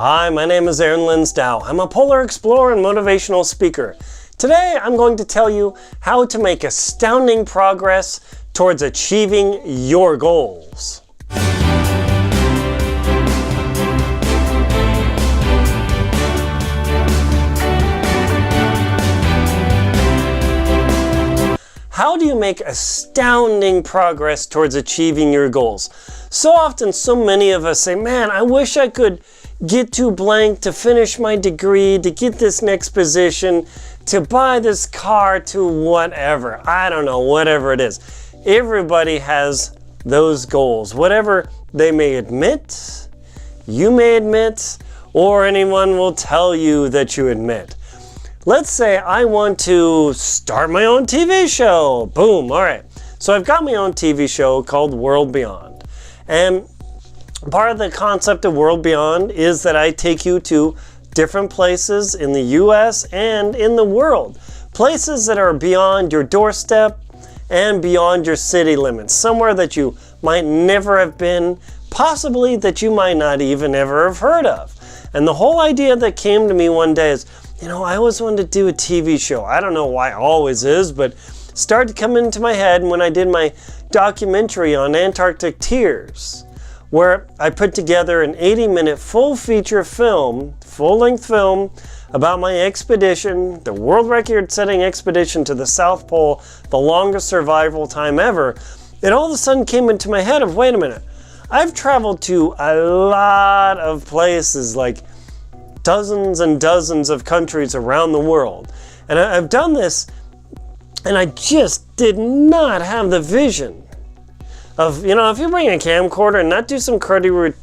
Hi, my name is Linsdau. I'm a polar explorer and motivational speaker. Today, I'm going to tell you how to make astounding progress towards achieving your goals. How do you make astounding progress towards achieving your goals? So often, so many of us say, man, I wish I could get to blank, to finish my degree, to get this next position, to buy this car, to whatever. I don't know, whatever it is. Everybody has those goals. Whatever they may admit, you may admit, or anyone will tell you that you admit. Let's say I want to start my own TV show. Boom, all right. So I've got my own TV show called World Beyond. And part of the concept of World Beyond is that I take you to different places in the US and in the world. Places that are beyond your doorstep and beyond your city limits. Somewhere that you might never have been, possibly that you might not even ever have heard of. And the whole idea that came to me one day is, you know, I always wanted to do a TV show. I don't know why it always is, but started to come into my head when I did my documentary on Antarctic Tears, where I put together an 80-minute full feature film, full-length film, about my expedition, the world record-setting expedition to the South Pole, the longest survival time ever. It all of a sudden came into my head of, wait a minute, I've traveled to a lot of places, like dozens and dozens of countries around the world. And I've done this, and I just did not have the vision of, you know, if you bring a camcorder and not do some cruddy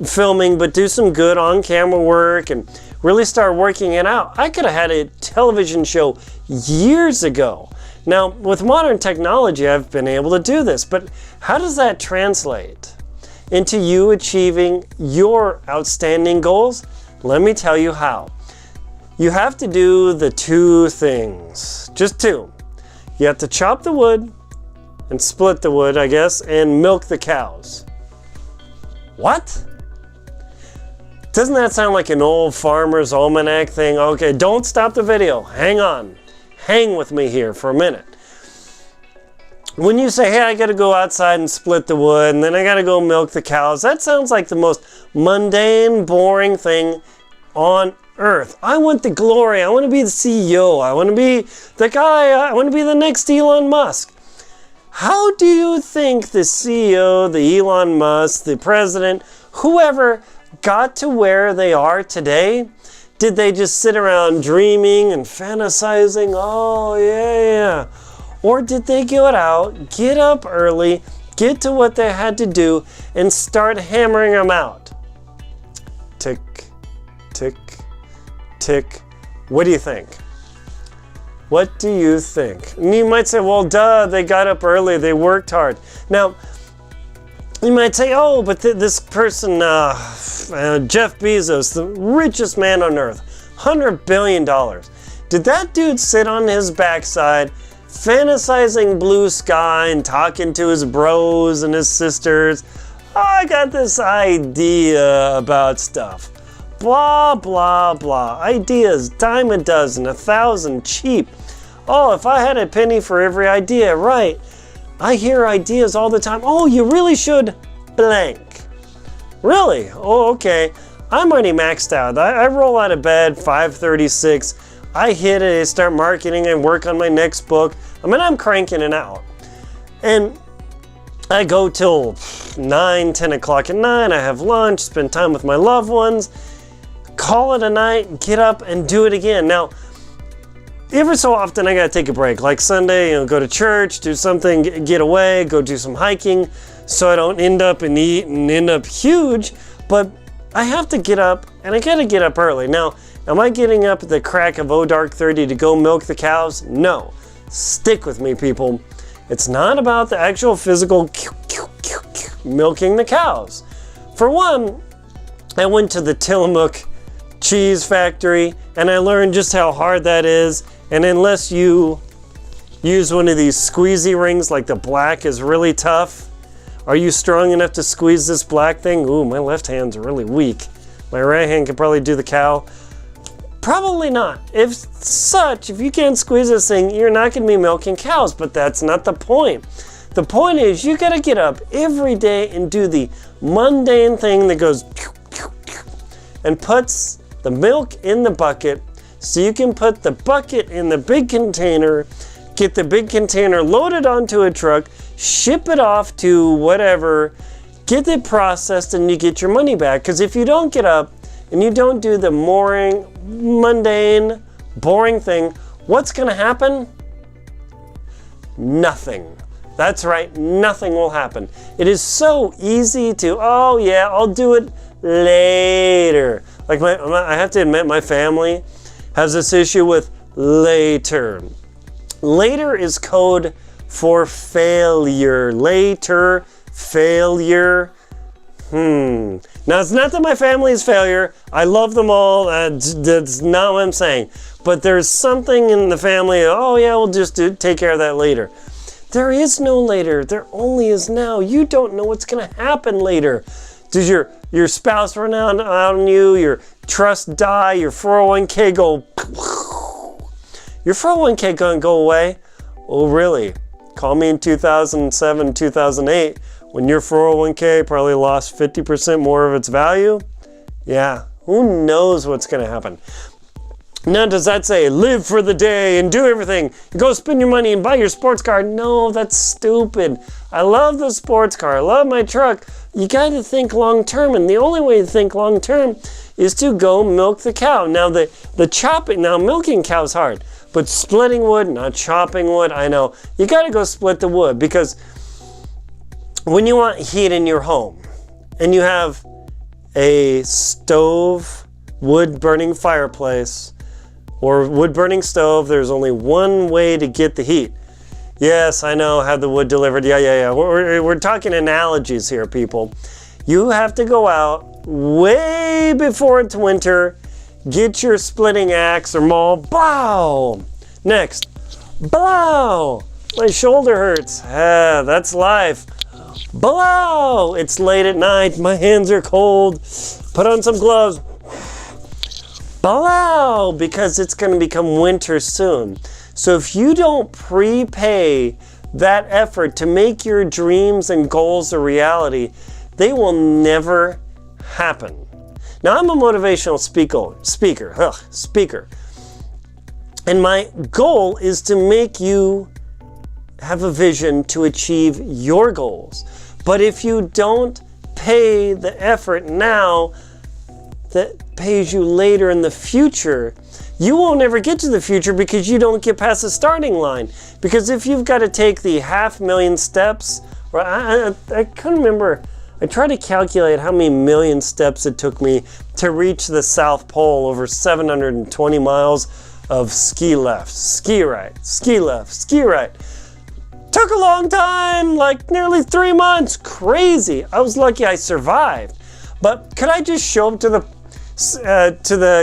filming, but do some good on-camera work and really start working it out, I could have had a television show years ago. Now, with modern technology, I've been able to do this, but how does that translate into you achieving your outstanding goals? Let me tell you how. You have to do the two things, just two. You have to chop the wood and split the wood, I guess, and milk the cows. What? Doesn't that sound like an old farmer's almanac thing? Okay, don't stop the video. Hang on. Hang with me here for a minute. When you say, hey, I gotta go outside and split the wood, and then I gotta go milk the cows, that sounds like the most mundane, boring thing on earth. I want the glory. I want to be the CEO. I want to be the guy. I want to be the next Elon Musk. How do you think the CEO, the Elon Musk, the president, whoever got to where they are today? Did they just sit around dreaming and fantasizing? Oh, yeah. Or did they get out, get up early, get to what they had to do, and start hammering them out? Tick, tick, tick. What do you think? What do you think? And you might say, well, duh, they got up early, they worked hard. Now, you might say, oh, but this person, Jeff Bezos, the richest man on earth, $100 billion. Did that dude sit on his backside fantasizing blue sky and talking to his bros and his sisters? Oh, I got this idea about stuff. Blah, blah, blah. Ideas, dime a dozen, 1,000 cheap. Oh, if I had a penny for every idea, right. I hear ideas all the time. Oh, you really should blank. Really? Oh, okay. I'm already maxed out. I roll out of bed 5:36. I hit it, I start marketing, and work on my next book. I mean, I'm cranking it out. And I go till 9, 10 o'clock at night. I have lunch, spend time with my loved ones, call it a night, get up and do it again. Now, every so often I gotta take a break. Like Sunday, you know, go to church, do something, get away, go do some hiking, so I don't end up and eat and end up huge. But I have to get up, and I gotta get up early. Now, am I getting up at the crack of dark 30 to go milk the cows? No. Stick with me, people. It's not about the actual physical milking the cows. For one, I went to the Tillamook cheese factory, and I learned just how hard that is. And unless you use one of these squeezy rings, like the black is really tough, are you strong enough to squeeze this black thing? Ooh, my left hand's really weak. My right hand can probably do the cow. Probably not. If you can't squeeze this thing, you're not going to be milking cows, but that's not the point. The point is you got to get up every day and do the mundane thing that goes and puts the milk in the bucket so you can put the bucket in the big container, get the big container loaded onto a truck, ship it off to whatever, get it processed, and you get your money back. Because if you don't get up and you don't do the mundane, boring thing, what's going to happen? Nothing. That's right, nothing will happen. It is so easy to, oh yeah, I'll do it later. Like I have to admit, my family has this issue with later. Later is code for failure. Later, failure. Now, it's not that my family is failure. I love them all. That's not what I'm saying. But there's something in the family, oh yeah, we'll just take care of that later. There is no later. There only is now. You don't know what's going to happen later. Does your spouse run out on you? Your trust die? Your 401k go? Your 401k going to go away? Oh, really? Call me in 2007, 2008, when your 401k probably lost 50% more of its value. Yeah, who knows what's going to happen? Now, does that say live for the day and do everything? Go spend your money and buy your sports car? No, that's stupid. I love the sports car. I love my truck. You got to think long term, and the only way to think long term is to go milk the cow. Now, milking cow's hard, but splitting wood, not chopping wood, I know. You got to go split the wood, because when you want heat in your home and you have a stove, wood-burning fireplace, or wood-burning stove, there's only one way to get the heat. Yes, I know, have the wood delivered. Yeah. We're talking analogies here, people. You have to go out way before it's winter, get your splitting axe or maul, blow. Next, blow. My shoulder hurts. That's life. Blow. It's late at night, my hands are cold. Put on some gloves. Blow, because it's going to become winter soon. So if you don't prepay that effort to make your dreams and goals a reality, they will never happen. Now, I'm a motivational speaker. And my goal is to make you have a vision to achieve your goals. But if you don't pay the effort now that pays you later in the future, you won't ever get to the future because you don't get past the starting line. Because if you've got to take the 500,000 steps, or I couldn't remember, I tried to calculate how many million steps it took me to reach the South Pole over 720 miles of ski left, ski right, ski left, ski right. Took a long time, like nearly 3 months. Crazy. I was lucky I survived. But could I just show up to the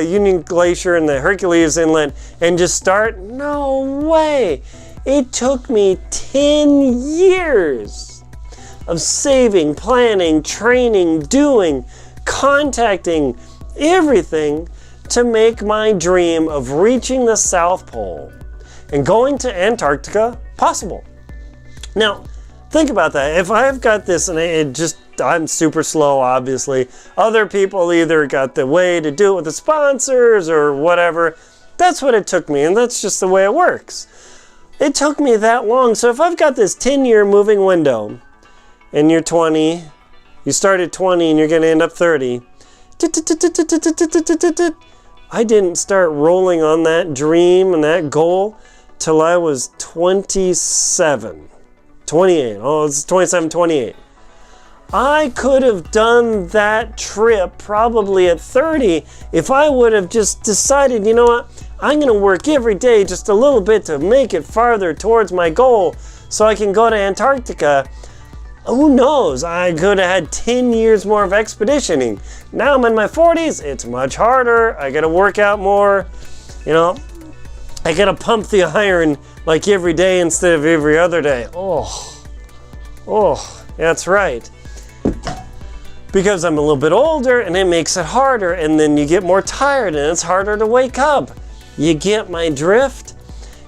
Union Glacier and the Hercules Inlet and just start? No way. It took me 10 years of saving, planning, training, doing, contacting, everything to make my dream of reaching the South Pole and going to Antarctica possible. Now, think about that. If I've got this and I'm super slow, obviously. Other people either got the way to do it with the sponsors or whatever. That's what it took me, and that's just the way it works. It took me that long. So if I've got this 10-year moving window, and you're 20, you start at 20 and you're going to end up 30. I didn't start rolling on that dream and that goal till I was 27. 28. Oh, it's 27, 28. I could have done that trip probably at 30 if I would have just decided, you know what, I'm going to work every day just a little bit to make it farther towards my goal so I can go to Antarctica. Who knows, I could have had 10 years more of expeditioning. Now I'm in my 40s, it's much harder. I got to work out more, I got to pump the iron like every day instead of every other day. Oh, that's right. because I'm a little bit older and it makes it harder, and then you get more tired and it's harder to wake up. You get my drift?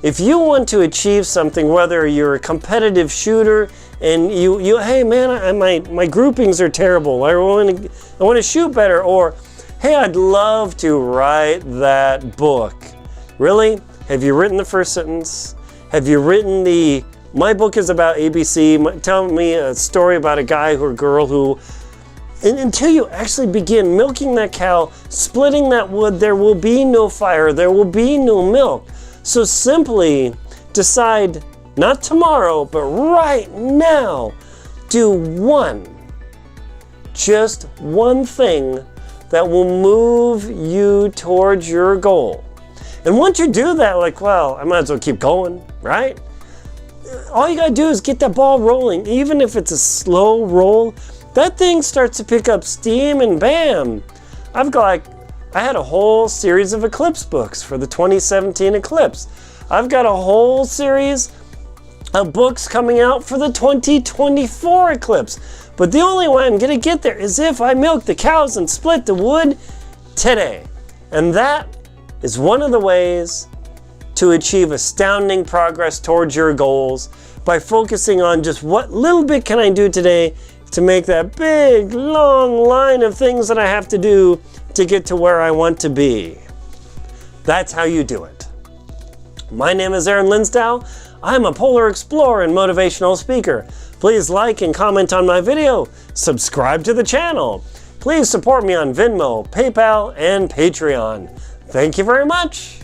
If you want to achieve something, whether you're a competitive shooter and hey man, my groupings are terrible, I want to shoot better, or hey, I'd love to write that book. Really? Have you written the first sentence? Have you written my book is about ABC, tell me a story about a guy or girl who, until you actually begin milking that cow, splitting that wood, there will be no fire, there will be no milk. So simply decide, not tomorrow, but right now, do just one thing that will move you towards your goal. And once you do that, like, well, I might as well keep going, right? All you gotta do is get that ball rolling. Even if it's a slow roll, that thing starts to pick up steam and bam. I had a whole series of eclipse books for the 2017 eclipse. I've got a whole series of books coming out for the 2024 eclipse. But the only way I'm gonna get there is if I milk the cows and split the wood today. And that is one of the ways to achieve astounding progress towards your goals, by focusing on just what little bit can I do today to make that big, long line of things that I have to do to get to where I want to be. That's how you do it. My name is Aaron Linsdau. I'm a polar explorer and motivational speaker. Please like and comment on my video. Subscribe to the channel. Please support me on Venmo, PayPal, and Patreon. Thank you very much.